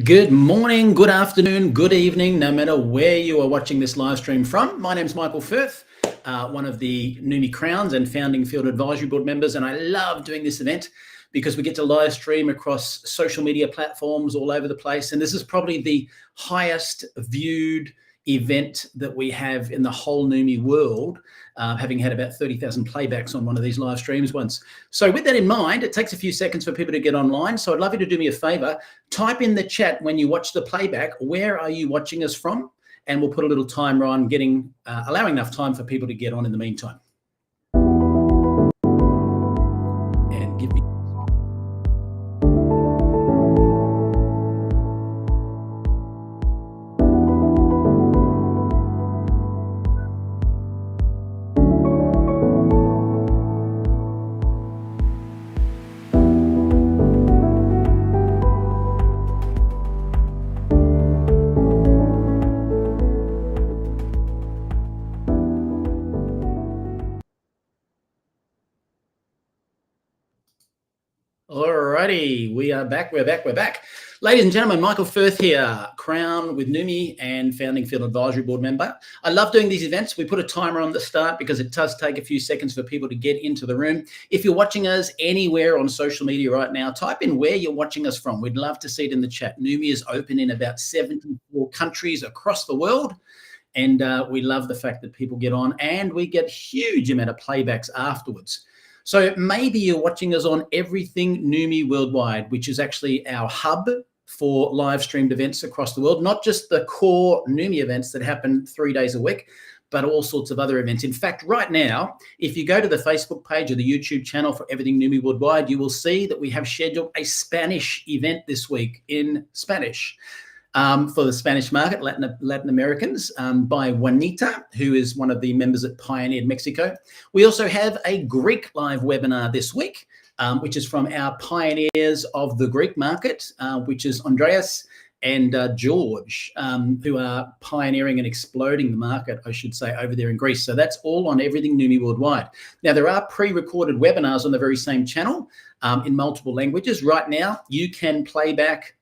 Good morning, good afternoon, good evening, no matter where you are watching this live stream from. My name's Michael Firth, one of the Neumi Crowns and founding Field Advisory Board members, and I love doing this event because we get to live stream across social media platforms all over the place, and this is probably the highest viewed event that we have in the whole Neumi world, having had about 30,000 playbacks on one of these live streams once. So with that in mind, it takes a few seconds for people to get online. So I'd love you to do me a favor, type in the chat when you watch the playback, where are you watching us from? And we'll put a little timer on allowing enough time for people to get on in the meantime. And give me Alrighty, we're back. Ladies and gentlemen, Michael Firth here, Crown with Neumi and founding Field Advisory Board member. I love doing these events. We put a timer on the start because it does take a few seconds for people to get into the room. If you're watching us anywhere on social media right now, type in where you're watching us from. We'd love to see it in the chat. Neumi is open in about 74 countries across the world. And we love the fact that people get on and we get huge amount of playbacks afterwards. So maybe you're watching us on Everything Neumi Worldwide, which is actually our hub for live streamed events across the world, not just the core Neumi events that happen 3 days a week, but all sorts of other events. In fact, right now, if you go to the Facebook page or the YouTube channel for Everything Neumi Worldwide, you will see that we have scheduled a Spanish event this week in Spanish. For the Spanish market, Latin Americans, by Juanita, who is one of the members at Pioneered Mexico. We also have a Greek live webinar this week, which is from our pioneers of the Greek market, which is Andreas and George, who are pioneering and exploding the market, I should say, over there in Greece. So that's all on Everything Neumi Worldwide. Now, there are pre-recorded webinars on the very same channel in multiple languages. Right now, you can play back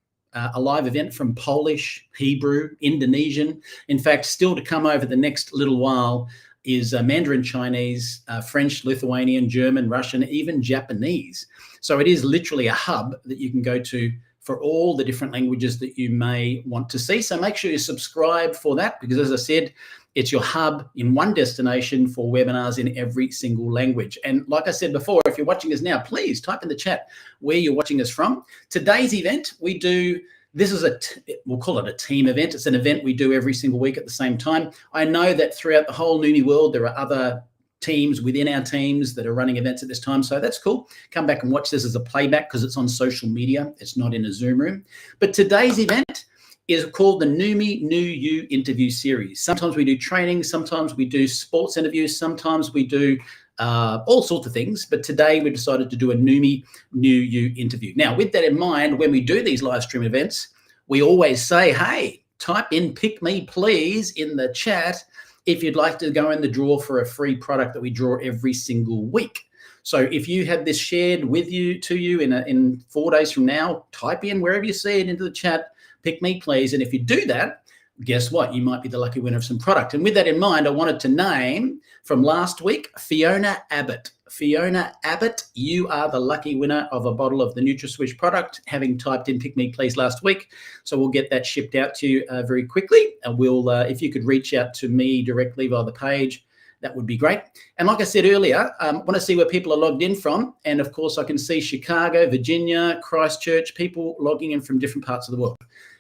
a live event from Polish, Hebrew, Indonesian. In fact, still to come over the next little while is Mandarin Chinese, French, Lithuanian, German, Russian, even Japanese. So it is literally a hub that you can go to for all the different languages that you may want to see. So make sure you subscribe for that because, as I said, it's your hub in one destination for webinars in every single language. And like I said before, if you're watching us now, please type in the chat where you're watching us from. Today's event, we'll call it a team event. It's an event we do every single week at the same time. I know that throughout the whole Neumi world, there are other teams within our teams that are running events at this time. So that's cool. Come back and watch this as a playback because it's on social media. It's not in a Zoom room. But today's event is called the Neumi New You Interview series. Sometimes we do training, sometimes we do sports interviews, sometimes we do all sorts of things. But today we decided to do a Neumi New You interview. Now, with that in mind, when we do these live stream events, we always say, hey, type in "pick me please" in the chat if you'd like to go in the draw for a free product that we draw every single week. So if you have this shared with you in 4 days from now, type in wherever you see it into the chat, "pick me please." And if you do that, guess what? You might be the lucky winner of some product. And with that in mind, I wanted to name from last week, Fiona Abbott. Fiona Abbott, you are the lucky winner of a bottle of the NutraSwish product, having typed in "pick me please" last week. So we'll get that shipped out to you very quickly. And we'll, if you could reach out to me directly via the page, that would be great. And like I said earlier, I want to see where people are logged in from. And of course, I can see Chicago, Virginia, Christchurch, people logging in from different parts of the world.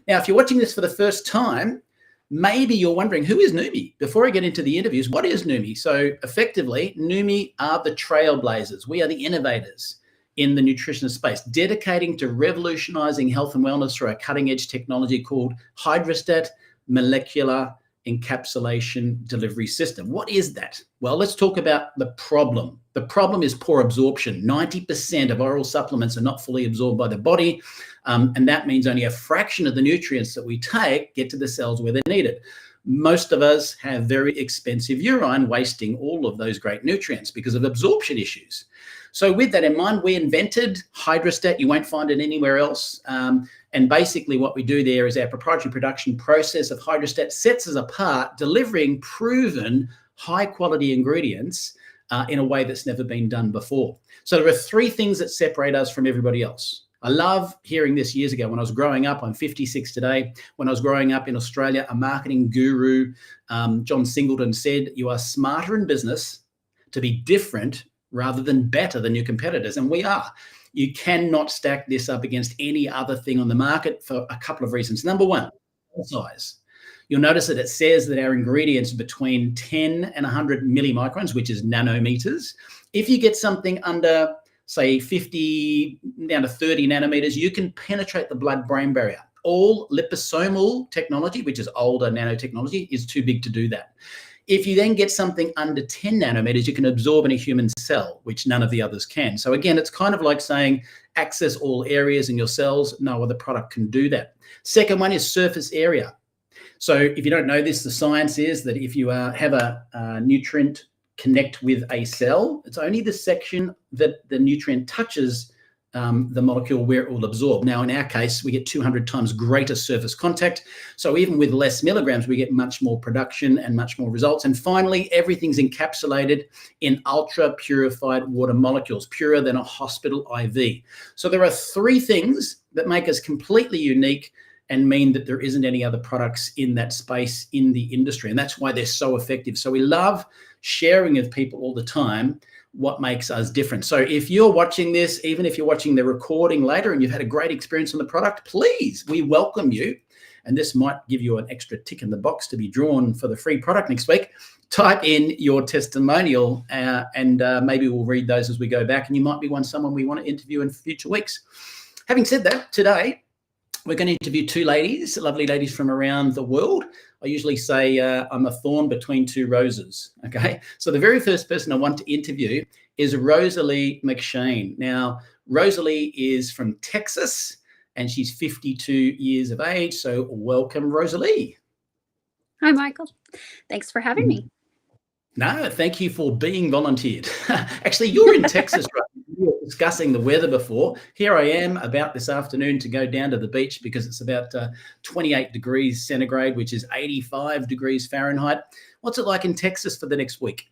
Now, if you're watching this for the first time, maybe you're wondering, who is Neumi? Before I get into the interviews, what is Neumi? So effectively, Neumi are the trailblazers. We are the innovators in the nutrition space, dedicating to revolutionizing health and wellness through a cutting-edge technology called HydraStat Molecular Encapsulation Delivery System. What is that? Well, let's talk about the problem. The problem is poor absorption. 90% of oral supplements are not fully absorbed by the body, and that means only a fraction of the nutrients that we take get to the cells where they're needed. Most of us have very expensive urine, wasting all of those great nutrients because of absorption issues. So with that in mind, we invented HydraStat. You won't find it anywhere else. And basically what we do there is our proprietary production process of HydraStat sets us apart, delivering proven high quality ingredients in a way that's never been done before. So there are three things that separate us from everybody else. I love hearing this years ago when I was growing up. I'm 56 today. When I was growing up in Australia, a marketing guru, John Singleton, said, "You are smarter in business to be different rather than better than your competitors." And we are. You cannot stack this up against any other thing on the market for a couple of reasons. Number one, size. You'll notice that it says that our ingredients are between 10 and 100 millimicrons, which is nanometers. If you get something under, say, 50 down to 30 nanometers, you can penetrate the blood-brain barrier. All liposomal technology, which is older nanotechnology, is too big to do that. If you then get something under 10 nanometers, you can absorb in a human cell, which none of the others can. So again, it's kind of like saying access all areas in your cells. No other product can do that. Second one is surface area. So if you don't know this, the science is that if you have a nutrient connect with a cell, it's only the section that the nutrient touches the molecule where it will absorb. Now, in our case, we get 200 times greater surface contact. So even with less milligrams, we get much more production and much more results. And finally, everything's encapsulated in ultra purified water molecules, purer than a hospital IV. So there are three things that make us completely unique and mean that there isn't any other products in that space in the industry. And that's why they're so effective. So we love sharing with people all the time what makes us different. So if you're watching this, even if you're watching the recording later and you've had a great experience on the product, please, we welcome you. And this might give you an extra tick in the box to be drawn for the free product next week. Type in your testimonial and maybe we'll read those as we go back. And you might be someone we want to interview in future weeks. Having said that, today, we're going to interview two ladies, lovely ladies from around the world. I usually say I'm a thorn between two roses, okay? So the very first person I want to interview is Rosalie McShane. Now, Rosalie is from Texas, and she's 52 years of age. So welcome, Rosalie. Hi, Michael. Thanks for having me. No, thank you for being volunteered. Actually, you're in Texas, right? We were discussing the weather before. Here I am about this afternoon to go down to the beach because it's about 28 degrees centigrade, which is 85 degrees Fahrenheit. What's it like in Texas for the next week?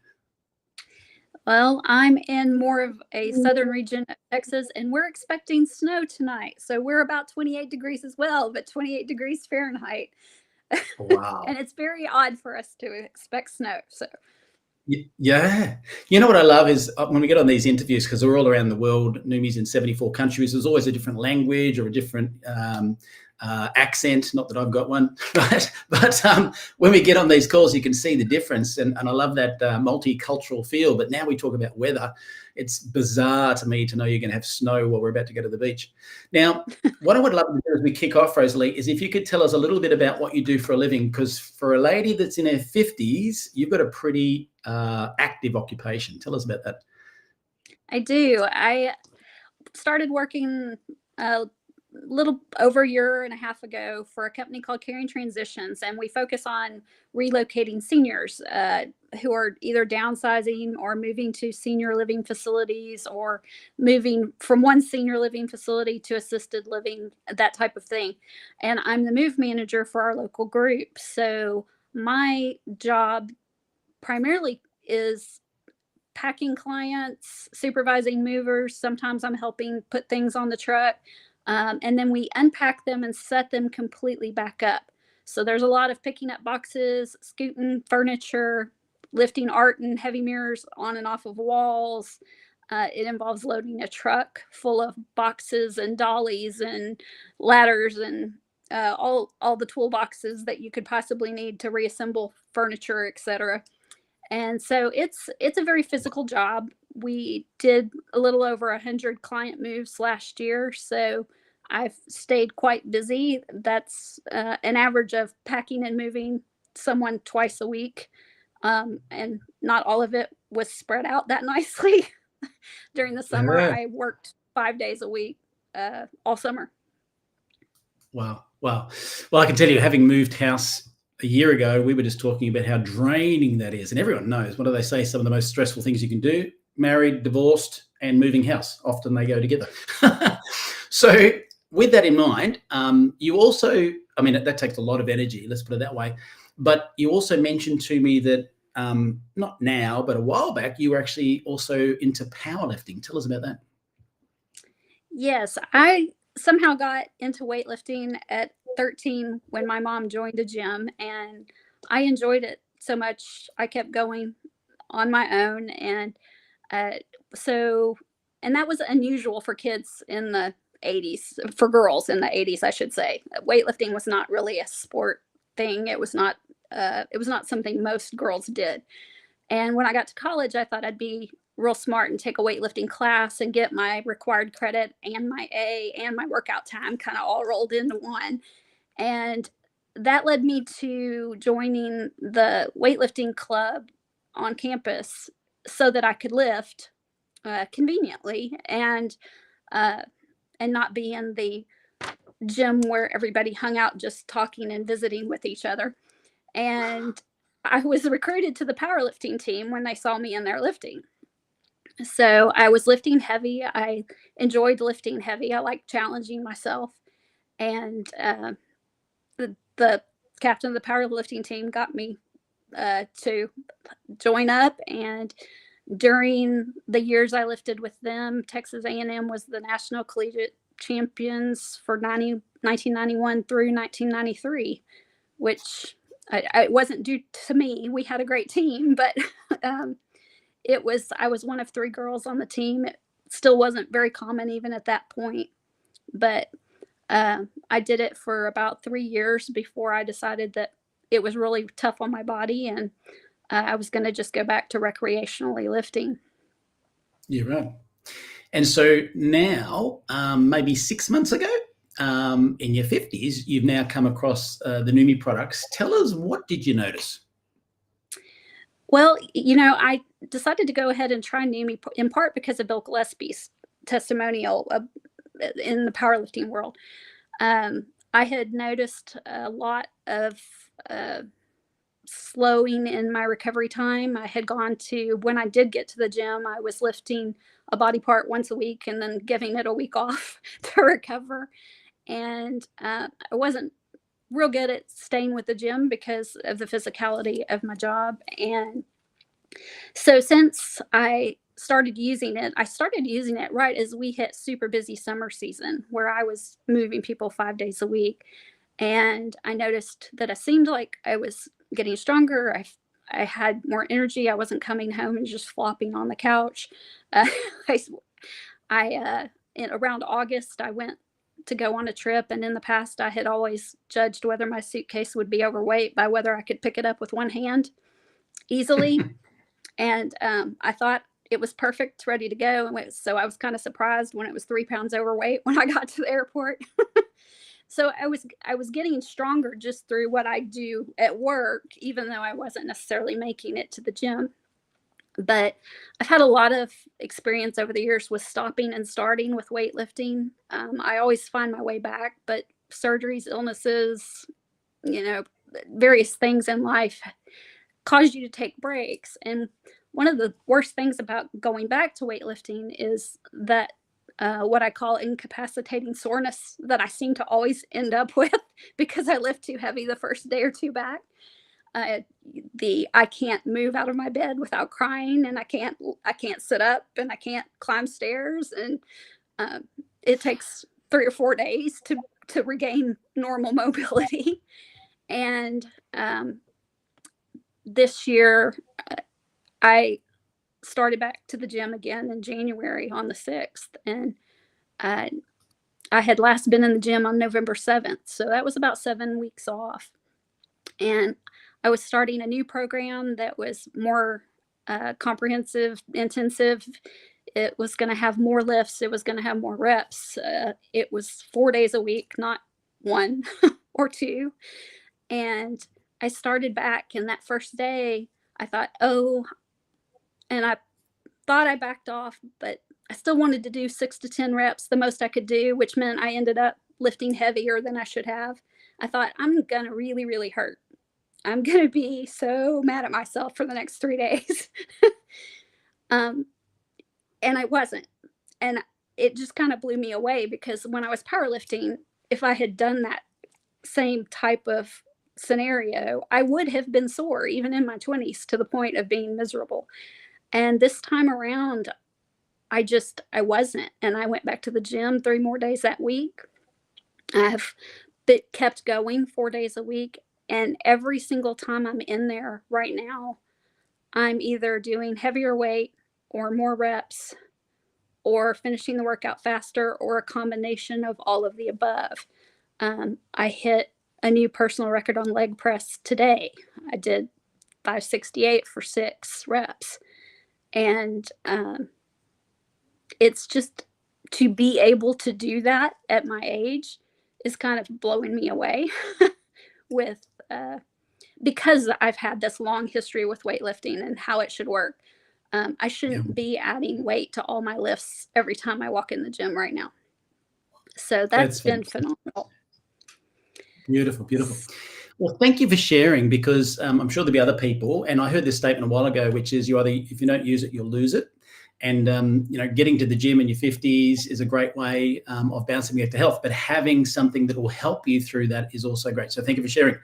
Well, I'm in more of a southern region of Texas, and we're expecting snow tonight. So we're about 28 degrees as well, but 28 degrees Fahrenheit. Wow. And it's very odd for us to expect snow. So. Yeah. You know what I love is when we get on these interviews, because we're all around the world, Neumi's in 74 countries, there's always a different language or a different accent, not that I've got one, right? But when we get on these calls, you can see the difference. And I love that multicultural feel. But now we talk about weather. It's bizarre to me to know you're going to have snow while we're about to go to the beach. Now, what I would love to do as we kick off, Rosalie, is if you could tell us a little bit about what you do for a living, because for a lady that's in her 50s, you've got a pretty active occupation. Tell us about that. I do. I started working a little over a year and a half ago for a company called Caring Transitions, and we focus on relocating seniors who are either downsizing or moving to senior living facilities or moving from one senior living facility to assisted living, that type of thing. And I'm the move manager for our local group. So my job primarily is packing clients, supervising movers. Sometimes I'm helping put things on the truck. And then we unpack them and set them completely back up. So there's a lot of picking up boxes, scooting furniture, lifting art and heavy mirrors on and off of walls. It involves loading a truck full of boxes and dollies and ladders and all the toolboxes that you could possibly need to reassemble furniture, etc. And so it's a very physical job. We did a little over 100 client moves last year, so I've stayed quite busy. That's an average of packing and moving someone twice a week, and not all of it was spread out that nicely. During the summer, I worked 5 days a week all summer. Wow. Well, I can tell you, having moved house a year ago, we were just talking about how draining that is. And everyone knows, what do they say? Some of the most stressful things you can do: married, divorced, and moving house. Often they go together. So with that in mind, you also, I mean, that takes a lot of energy, let's put it that way. But you also mentioned to me that not now, but a while back, you were actually also into powerlifting. Tell us about that. Yes, I somehow got into weightlifting at 13 when my mom joined a gym, and I enjoyed it so much. I kept going on my own, and uh, so, and that was unusual for kids in the 80s, for girls in the 80s, I should say. Weightlifting was not really a sport thing. It was not something most girls did. And when I got to college, I thought I'd be real smart and take a weightlifting class and get my required credit and my A and my workout time kind of all rolled into one. And that led me to joining the weightlifting club on campus so that I could lift conveniently uh, and not be in the gym where everybody hung out just talking and visiting with each other. And I was recruited to the powerlifting team when they saw me in there lifting. So I was lifting heavy. I enjoyed lifting heavy. I like challenging myself. And the captain of the powerlifting team got me to join up. And during the years I lifted with them, Texas A&M was the national collegiate champions for 1991 through 1993, which it wasn't due to me. We had a great team, but I was one of three girls on the team. It still wasn't very common even at that point, but I did it for about 3 years before I decided that it was really tough on my body, and I was going to just go back to recreationally lifting. You're right. And so now, maybe 6 months ago, in your 50s, you've now come across the Neumi products. Tell us, what did you notice? Well, I decided to go ahead and try Neumi in part because of Bill Gillespie's testimonial in the powerlifting world. I had noticed a lot of slowing in my recovery time. I had gone to, when I did get to the gym, I was lifting a body part once a week and then giving it a week off to recover. And I wasn't real good at staying with the gym because of the physicality of my job. And so since I started using it right as we hit super busy summer season where I was moving people 5 days a week. And I noticed that I seemed like I was getting stronger. I had more energy. I wasn't coming home and just flopping on the couch. Uh, in around August, I went to go on a trip. And in the past, I had always judged whether my suitcase would be overweight by whether I could pick it up with one hand easily. And I thought it was perfect, ready to go. And so I was kind of surprised when it was 3 pounds overweight when I got to the airport. So I was getting stronger just through what I do at work, even though I wasn't necessarily making it to the gym. But I've had a lot of experience over the years with stopping and starting with weightlifting. I always find my way back, but surgeries, illnesses, various things in life cause you to take breaks. And one of the worst things about going back to weightlifting is that what I call incapacitating soreness that I seem to always end up with because I lift too heavy the first day or two back. I can't move out of my bed without crying, and I can't sit up, and I can't climb stairs, and it takes 3 or 4 days to regain normal mobility. And this year, I started back to the gym again in January on the 6th, and I had last been in the gym on November 7th, so that was about 7 weeks off. And I was starting a new program that was more comprehensive, intensive. It was going to have more lifts. It was going to have more reps. It was 4 days a week, not one or two. And I started back, and that first day, I thought, and I thought I backed off, but I still wanted to do 6 to 10 reps, the most I could do, which meant I ended up lifting heavier than I should have. I thought, I'm going to really, really hurt. I'm going to be so mad at myself for the next 3 days. And I wasn't. And it just kind of blew me away, because when I was powerlifting, if I had done that same type of scenario, I would have been sore even in my 20s, to the point of being miserable. And this time around, I wasn't. And I went back to the gym 3 more days that week. I've kept going 4 days a week. And every single time I'm in there right now, I'm either doing heavier weight or more reps or finishing the workout faster, or a combination of all of the above. I hit a new personal record on leg press today. I did 568 for 6 reps. And it's just, to be able to do that at my age is kind of blowing me away with because I've had this long history with weightlifting and how it should work. I shouldn't be adding weight to all my lifts every time I walk in the gym right now. So that's been phenomenal. Beautiful, beautiful. Well, thank you for sharing, because I'm sure there'll be other people, and I heard this statement a while ago, which is, if you don't use it, you'll lose it. And, getting to the gym in your 50s is a great way of bouncing back to health, but having something that will help you through that is also great. So thank you for sharing.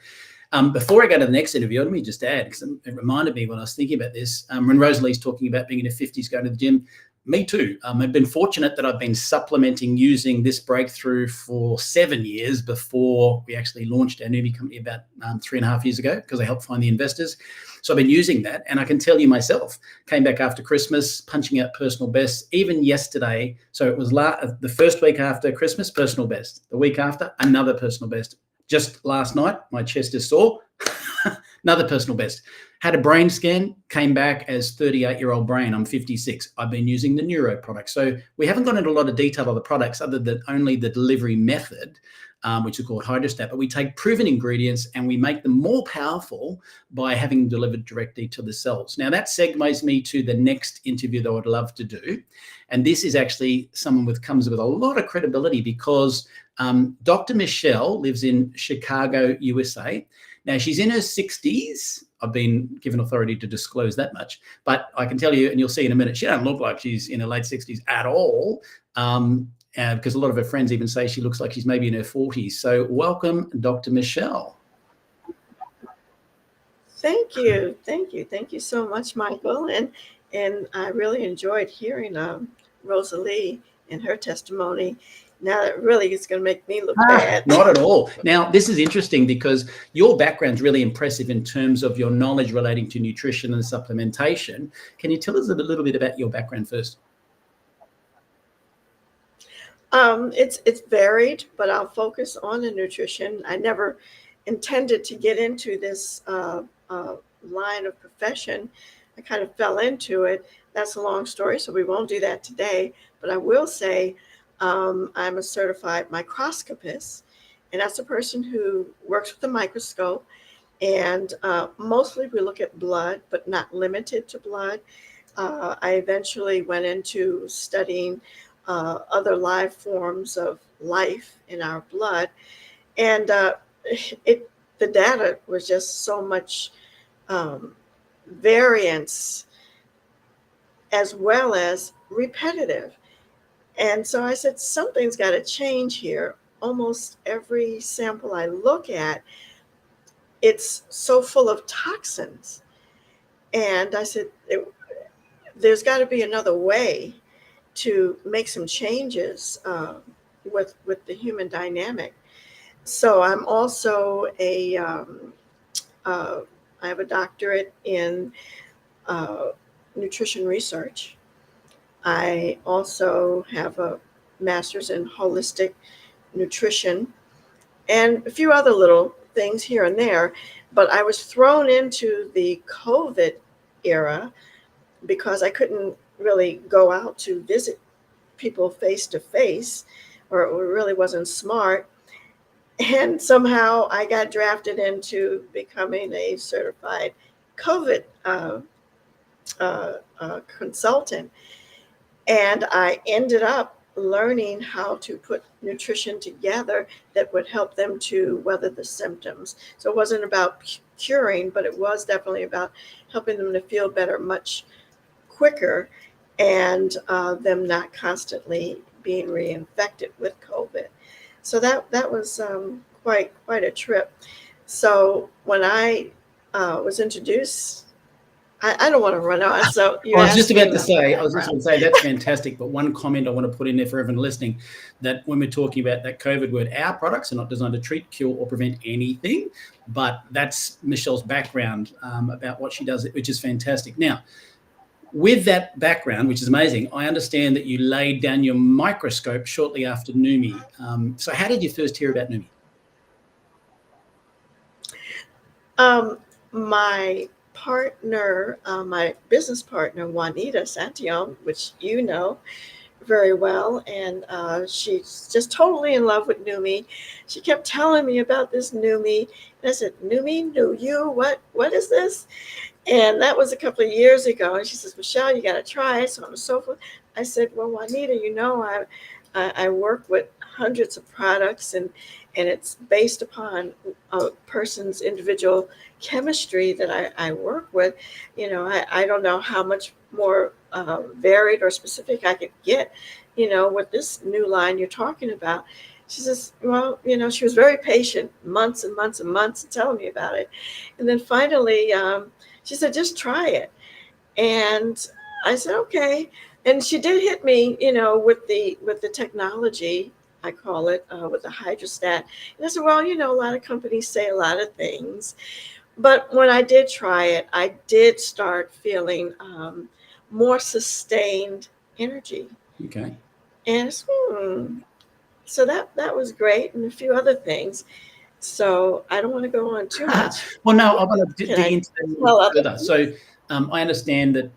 Before I go to the next interview, let me just add, because it reminded me when I was thinking about this, when Rosalie's talking about being in her 50s, going to the gym, me too. I've been fortunate that I've been supplementing using this breakthrough for 7 years before we actually launched our Neumi company about 3.5 years ago, because I helped find the investors. So I've been using that, and I can tell you myself, came back after Christmas, punching out personal bests, even yesterday. So it was the first week after Christmas, personal best. The week after, another personal best. Just last night, my chest is sore, another personal best. Had a brain scan, came back as 38-year-old brain. I'm 56. I've been using the Neuro product. So we haven't gone into a lot of detail of the products other than only the delivery method, which is called HydraStat. But we take proven ingredients and we make them more powerful by having them delivered directly to the cells. Now, that segues me to the next interview that I would love to do. And this is actually someone comes with a lot of credibility, because Dr. Michelle lives in Chicago, USA. Now, she's in her 60s. I've been given authority to disclose that much, but I can tell you, and you'll see in a minute, she doesn't look like she's in her late 60s at all, because a lot of her friends even say she looks like she's maybe in her 40s. So welcome, Dr. Michelle. Thank you. Thank you. Thank you so much, Michael. And I really enjoyed hearing Rosalie and her testimony. Now it really is going to make me look bad. Not at all. Now, this is interesting, because your background's really impressive in terms of your knowledge relating to nutrition and supplementation. Can you tell us a little bit about your background first? It's varied, but I'll focus on the nutrition. I never intended to get into this line of profession. I kind of fell into it. That's a long story, so we won't do that today. But I will say I'm a certified microscopist, and that's a person who works with a microscope. And mostly we look at blood, but not limited to blood. I eventually went into studying other live forms of life in our blood. And the data was just so much variance, as well as repetitive. And so I said, something's got to change here. Almost every sample I look at, it's so full of toxins. And I said, there's got to be another way to make some changes with the human dynamic. So I'm also I have a doctorate in nutrition research. I also have a master's in holistic nutrition and a few other little things here and there. But I was thrown into the COVID era because I couldn't really go out to visit people face to face, or it really wasn't smart. And somehow I got drafted into becoming a certified COVID consultant. And I ended up learning how to put nutrition together that would help them to weather the symptoms. So it wasn't about curing, but it was definitely about helping them to feel better much quicker, and them not constantly being reinfected with COVID. So that was quite a trip. So when I was introduced, I don't want to run on. So you I was just asked me about to say, my I was just going background. to say that's fantastic. But one comment I want to put in there for everyone listening, that when we're talking about that COVID word, our products are not designed to treat, cure, or prevent anything. But that's Michelle's background about what she does, which is fantastic. Now, with that background, which is amazing, I understand that you laid down your microscope shortly after Neumi. So how did you first hear about Neumi? My partner, my business partner, Juanita Santillon, which you know very well, and she's just totally in love with Neumi. She kept telling me about this Neumi, and I said, "Neumi New You, what is this?" And that was a couple of years ago. And she says, "Michelle, you got to try it," so on and so forth. I said, "Well, Juanita, you know, I work with hundreds of products, and it's based upon a person's individual chemistry that I work with. You know, I don't know how much more varied or specific I could get, you know, with this new line you're talking about." She says, "Well, you know," she was very patient, months and months and months, telling me about it. And then finally, she said, "Just try it." And I said, "Okay." And she did hit me, you know, with the technology, I call it, with the HydraStat. And I said, "Well, you know, a lot of companies say a lot of things." But when I did try it, I did start feeling more sustained energy. Okay. And so that was great, and a few other things. So I don't want to go on too much. Well, no, I want to Can dig I into that a little tell bit other further. things? So I understand that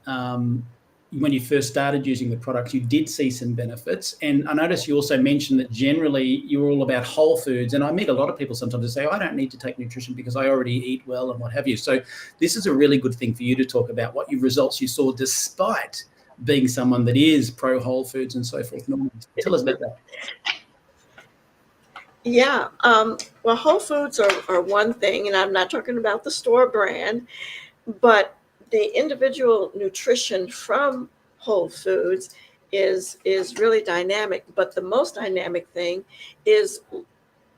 when you first started using the products, you did see some benefits. And I noticed you also mentioned that generally you're all about whole foods. And I meet a lot of people sometimes who say, "I don't need to take nutrition because I already eat well," and what have you. So this is a really good thing for you to talk about what results you saw despite being someone that is pro whole foods and so forth. Tell us about that. Yeah. Well, whole foods are one thing, and I'm not talking about the store brand, but the individual nutrition from whole foods is really dynamic. But the most dynamic thing is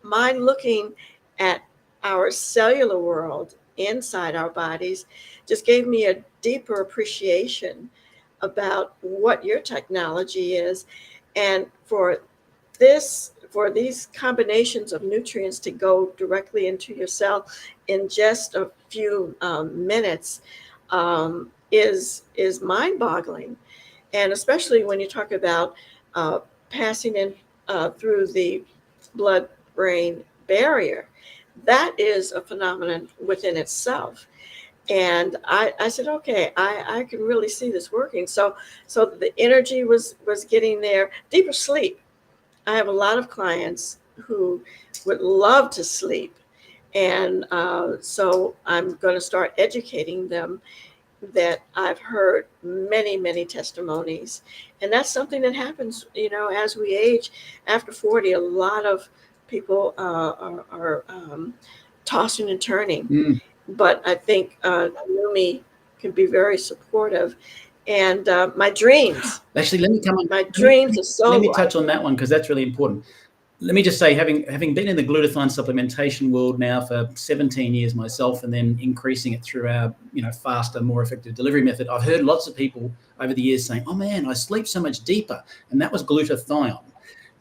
my looking at our cellular world inside our bodies just gave me a deeper appreciation about what your technology is. And for these combinations of nutrients to go directly into your cell in just a few minutes is mind-boggling. And especially when you talk about passing in through the blood-brain barrier, that is a phenomenon within itself. And I said, "Okay, I can really see this working." So the energy was getting there. Deeper sleep. I have a lot of clients who would love to sleep. And so I'm going to start educating them that I've heard many, many testimonies. And that's something that happens, you know, as we age. After 40, a lot of people are tossing and turning. Mm. But I think Neumi can be very supportive. And my dreams, Actually, let me come on. my dreams are so Let me bright. touch on that one because that's really important. Let me just say, having been in the glutathione supplementation world now for 17 years myself, and then increasing it through our faster, more effective delivery method, I've heard lots of people over the years saying, "Oh man, I sleep so much deeper," and that was glutathione.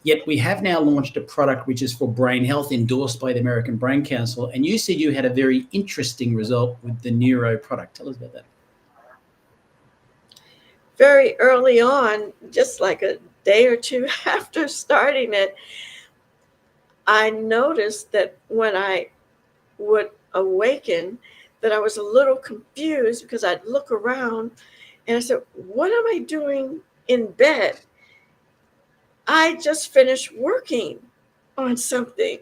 Yet we have now launched a product which is for brain health, endorsed by the American Brain Council, and you said you had a very interesting result with the Neuro product. Tell us about that. Very early on, just like a day or two after starting it, I noticed that when I would awaken, that I was a little confused because I'd look around and I said, "What am I doing in bed? I just finished working on something."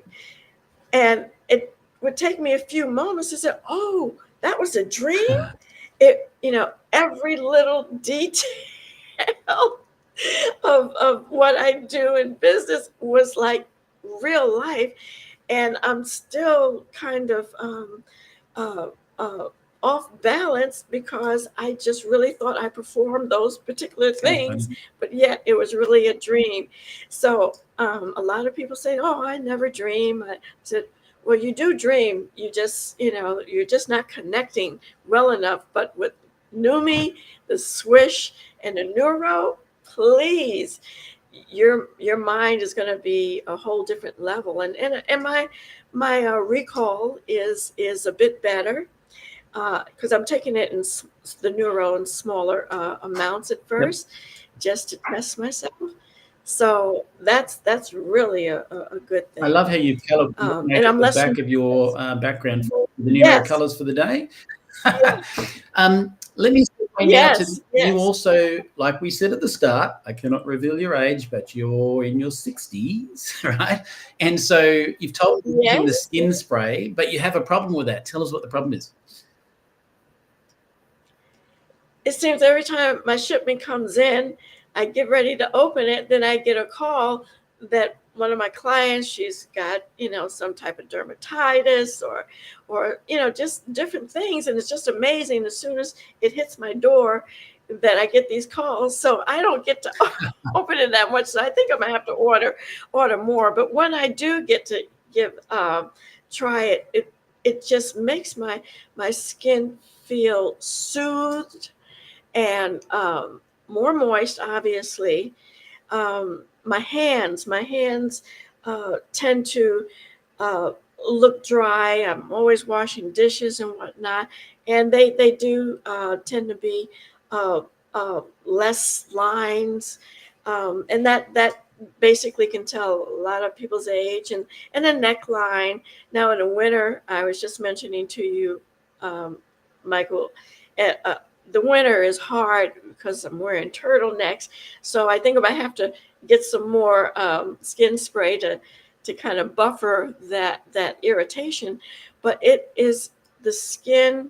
And it would take me a few moments to say, "Oh, that was a dream." It, you know, every little detail of what I do in business was like real life. And I'm still kind of uh, uh, off balance because I just really thought I performed those particular things, but yet it was really a dream. So a lot of people say, "Oh, I never dream." I said, "Well, you do dream. You just, you're just not connecting well enough." But with Neumi, the swish, and the neuro, please, your mind is going to be a whole different level. And my recall is a bit better because I'm taking it in the neuro in smaller amounts at first, just to test myself. So that's really a good thing. I love how you've colored and I'm the less back of your background for the neuro yes, colors for the day. yeah, Let me point out to yes, you yes. also, like we said at the start, I cannot reveal your age, but you're in your 60s, right? And so you've told me using the Yes. skin spray, but you have a problem with that. Tell us what the problem is. It seems every time my shipment comes in, I get ready to open it, then I get a call that one of my clients, she's got, some type of dermatitis or just different things. And it's just amazing. As soon as it hits my door that I get these calls. So I don't get to open it that much. So I think I'm gonna have to order more. But when I do get to try it, it just makes my skin feel soothed and more moist, obviously. My hands tend to look dry. I'm always washing dishes and whatnot, and they do tend to be less lines, and that basically can tell a lot of people's age. And a neckline. Now in the winter, I was just mentioning to you, Michael, the winter is hard because I'm wearing turtlenecks. So I think I have to get some more skin spray to kind of buffer that irritation. But it is the skin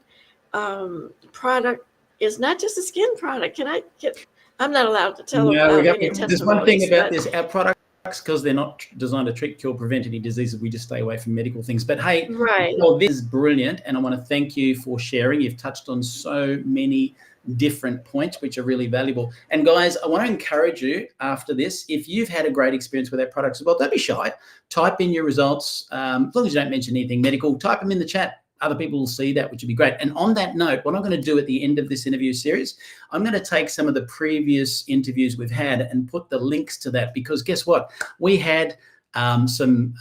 product is not just a skin product. I'm not allowed to tell about any testimonies. There's one thing about this, our products, because they're not designed to treat, cure, prevent any diseases, we just stay away from medical things. But hey, right. Well, this is brilliant, and I want to thank you for sharing. You've touched on so many different points which are really valuable. And guys, I want to encourage you after this, if you've had a great experience with our products as well, don't be shy. Type in your results. As long as you don't mention anything medical, type them in the chat. Other people will see that, which would be great. And on that note, what I'm going to do at the end of this interview series, I'm going to take some of the previous interviews we've had and put the links to that, because guess what? We had some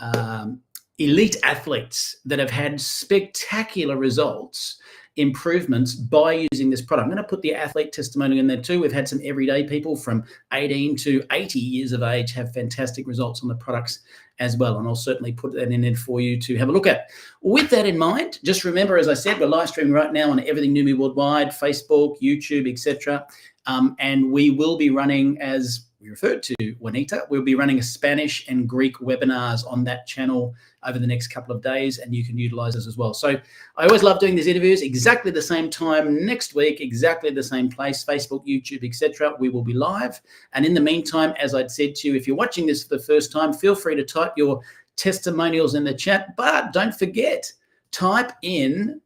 elite athletes that have had spectacular results, improvements by using this product. I'm going to put the athlete testimonial in there too. We've had some everyday people from 18 to 80 years of age have fantastic results on the products as well. And I'll certainly put that in there for you to have a look at. With that in mind, just remember, as I said, we're live streaming right now on Everything Neumi Worldwide, Facebook, YouTube, etc. And we will be running, as we referred to Juanita, we'll be running a Spanish and Greek webinars on that channel over the next couple of days, and you can utilize this as well. So I always love doing these interviews exactly the same time next week, exactly the same place, Facebook, YouTube, etc. We will be live. And in the meantime, as I'd said to you, if you're watching this for the first time, feel free to type your testimonials in the chat, but don't forget, type in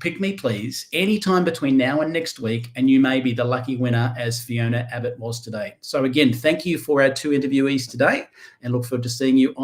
pick me please anytime between now and next week, and you may be the lucky winner as Fiona Abbott was today. So again, thank you for our two interviewees today, and look forward to seeing you on